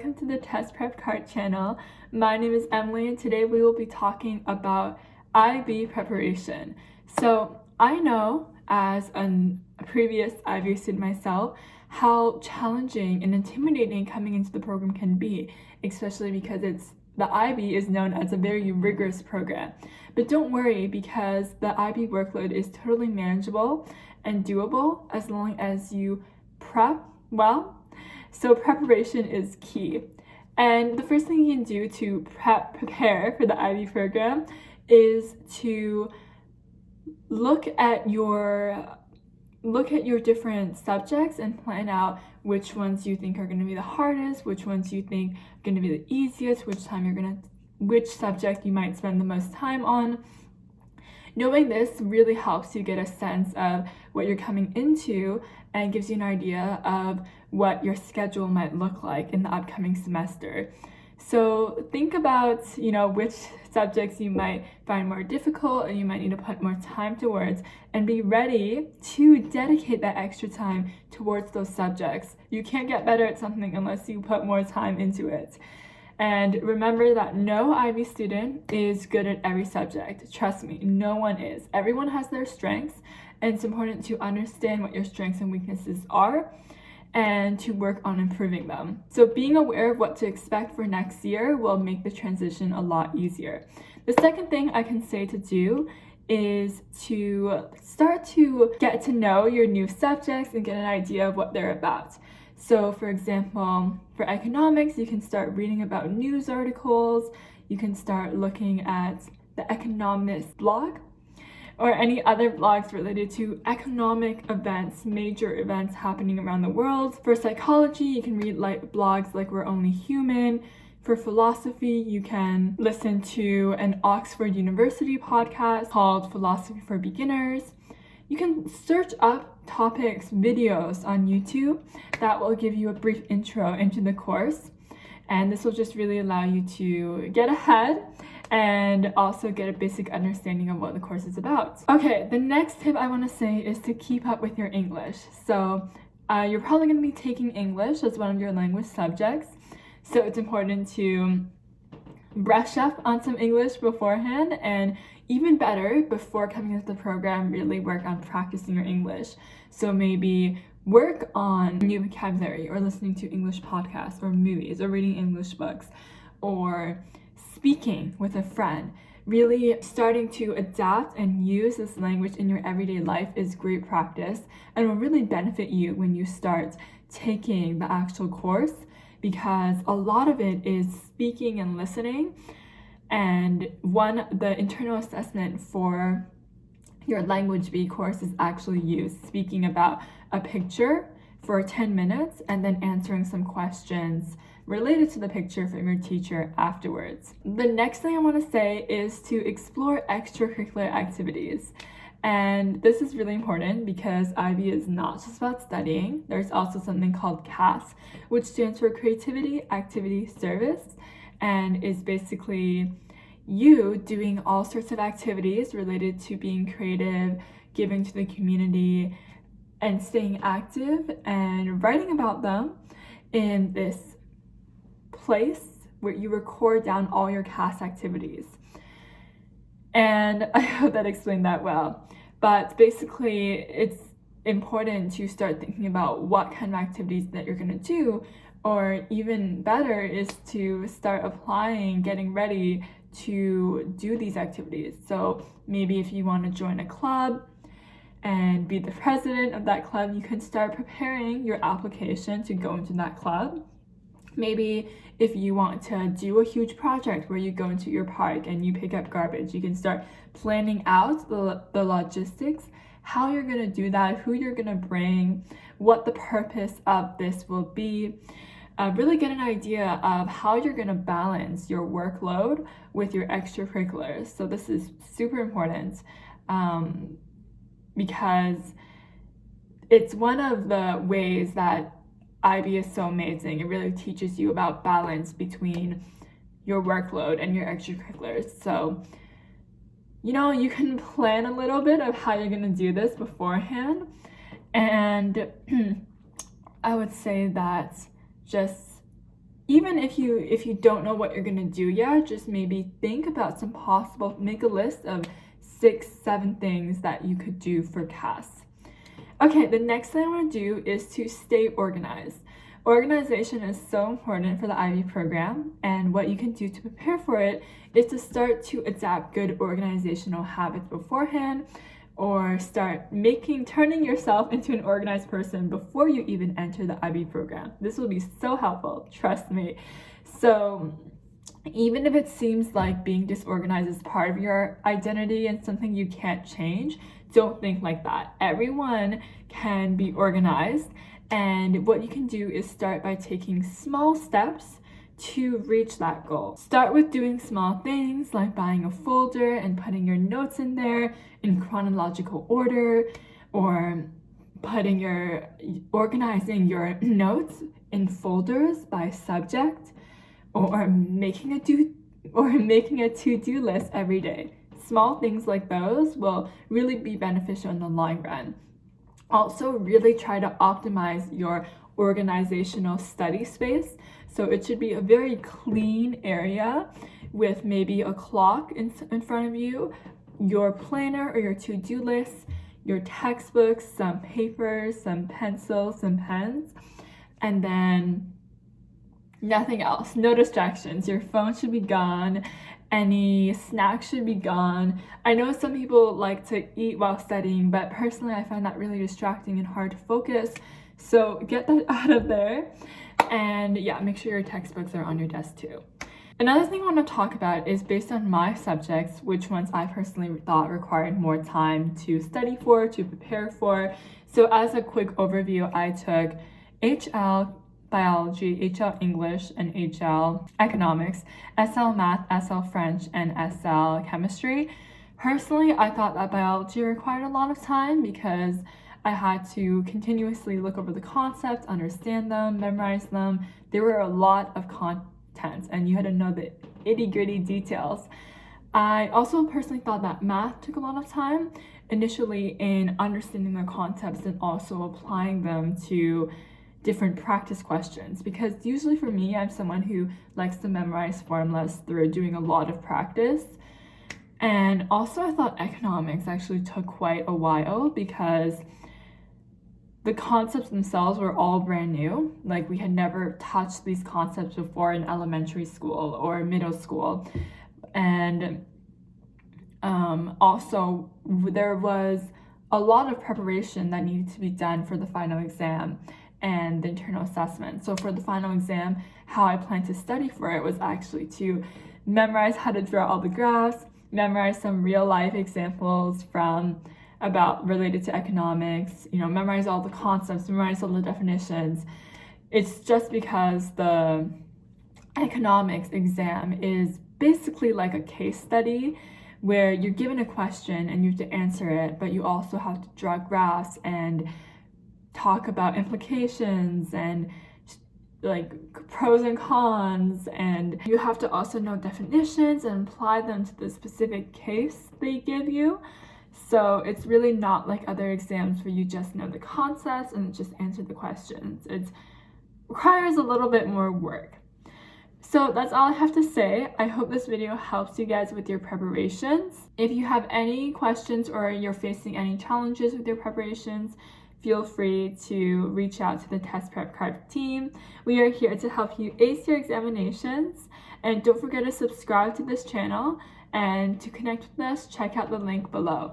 welcome to the TestprepKart channel. My name is Emily and today we will be talking about IB preparation. So I know as a previous IB student myself how challenging and intimidating coming into the program can be, especially because the IB is known as a very rigorous program. But don't worry, because the IB workload is totally manageable and doable as long as you prep well. So preparation is key. And the first thing you can do to prepare for the IB program is to look at your different subjects and plan out which ones you think are going to be the hardest, which ones you think are going to be the easiest, which subject you might spend the most time on. Knowing this really helps you get a sense of what you're coming into and gives you an idea of what your schedule might look like in the upcoming semester. So think about, which subjects you might find more difficult and you might need to put more time towards, and be ready to dedicate that extra time towards those subjects. You can't get better at something unless you put more time into it. And remember that no IB student is good at every subject. Trust me, no one is. Everyone has their strengths, and it's important to understand what your strengths and weaknesses are and to work on improving them. So being aware of what to expect for next year will make the transition a lot easier. The second thing I can say to do is to start to get to know your new subjects and get an idea of what they're about. So for example, for economics, you can start reading about news articles, you can start looking at the Economist blog, or any other blogs related to economic events, major events happening around the world. For psychology, you can read blogs like We're Only Human. For philosophy, you can listen to an Oxford University podcast called Philosophy for Beginners. You can search up topics, videos on YouTube that will give you a brief intro into the course. And this will just really allow you to get ahead and also get a basic understanding of what the course is about. Okay, the next tip I want to say is to keep up with your English. So you're probably going to be taking English as one of your language subjects. So it's important to brush up on some English beforehand, and even better, before coming into the program, really work on practicing your English. So maybe work on new vocabulary, or listening to English podcasts or movies, or reading English books, or speaking with a friend. Really starting to adapt and use this language in your everyday life is great practice and will really benefit you when you start taking the actual course, because a lot of it is speaking and listening. And the internal assessment for your Language B course is actually you speaking about a picture for 10 minutes and then answering some questions related to the picture from your teacher afterwards. The next thing I want to say is to explore extracurricular activities. And this is really important because IB is not just about studying. There's also something called CAS, which stands for Creativity, Activity, Service, and is basically you doing all sorts of activities related to being creative, giving to the community, and staying active and writing about them in this place where you record down all your CAS activities. And I hope that explained that well. But basically, it's important to start thinking about what kind of activities that you're going to do, or even better is to start applying, getting ready to do these activities. So maybe if you want to join a club and be the president of that club, you can start preparing your application to go into that club. Maybe if you want to do a huge project where you go into your park and you pick up garbage, you can start planning out the logistics, how you're going to do that, who you're going to bring, what the purpose of this will be. Really get an idea of how you're going to balance your workload with your extracurriculars. So this is super important because it's one of the ways that IB is so amazing. It really teaches you about balance between your workload and your extracurriculars. So, you can plan a little bit of how you're going to do this beforehand. And I would say that just even if you don't know what you're gonna do yet, just maybe think about make a list of 6-7 things that you could do for CAS. Okay, the next thing I want to do is to stay organized. Organization is so important for the IB program, and what you can do to prepare for it is to start to adapt good organizational habits beforehand, or start turning yourself into an organized person before you even enter the IB program. This will be so helpful, trust me. So even if it seems like being disorganized is part of your identity and something you can't change, don't think like that. Everyone can be organized, and what you can do is start by taking small steps to reach that goal. Start with doing small things like buying a folder and putting your notes in there in chronological order, or organizing your notes in folders by subject, or making a to-do list every day. Small things like those will really be beneficial in the long run. Also, really try to optimize your organizational study space. So it should be a very clean area with maybe a clock in front of you, your planner or your to-do list, your textbooks, some papers, some pencils, some pens, and then nothing else. No distractions. Your phone should be gone. Any snacks should be gone. I know some people like to eat while studying, but personally I find that really distracting and hard to focus. So get that out of there. And yeah, make sure your textbooks are on your desk too. Another thing I want to talk about is based on my subjects, which ones I personally thought required more time to study for, to prepare for. So as a quick overview, I took HL Biology, HL English, and HL Economics, SL Math, SL French, and SL Chemistry. Personally, I thought that biology required a lot of time because I had to continuously look over the concepts, understand them, memorize them. There were a lot of content, and you had to know the itty-gritty details. I also personally thought that math took a lot of time, initially in understanding the concepts and also applying them to different practice questions, because usually for me, I'm someone who likes to memorize formulas through doing a lot of practice. And also I thought economics actually took quite a while because the concepts themselves were all brand new. Like, we had never touched these concepts before in elementary school or middle school. And also there was a lot of preparation that needed to be done for the final exam and the internal assessment. So for the final exam, how I planned to study for it was actually to memorize how to draw all the graphs, memorize some real life examples related to economics, memorize all the concepts, memorize all the definitions. It's just because the economics exam is basically like a case study where you're given a question and you have to answer it, but you also have to draw graphs and talk about implications and like pros and cons, and you have to also know definitions and apply them to the specific case they give you. So it's really not like other exams where you just know the concepts and just answer the questions. It requires a little bit more work. So that's all I have to say. I hope this video helps you guys with your preparations. If you have any questions or you're facing any challenges with your preparations, feel free to reach out to the TestprepKart team. We are here to help you ace your examinations. And don't forget to subscribe to this channel, and to connect with us, check out the link below.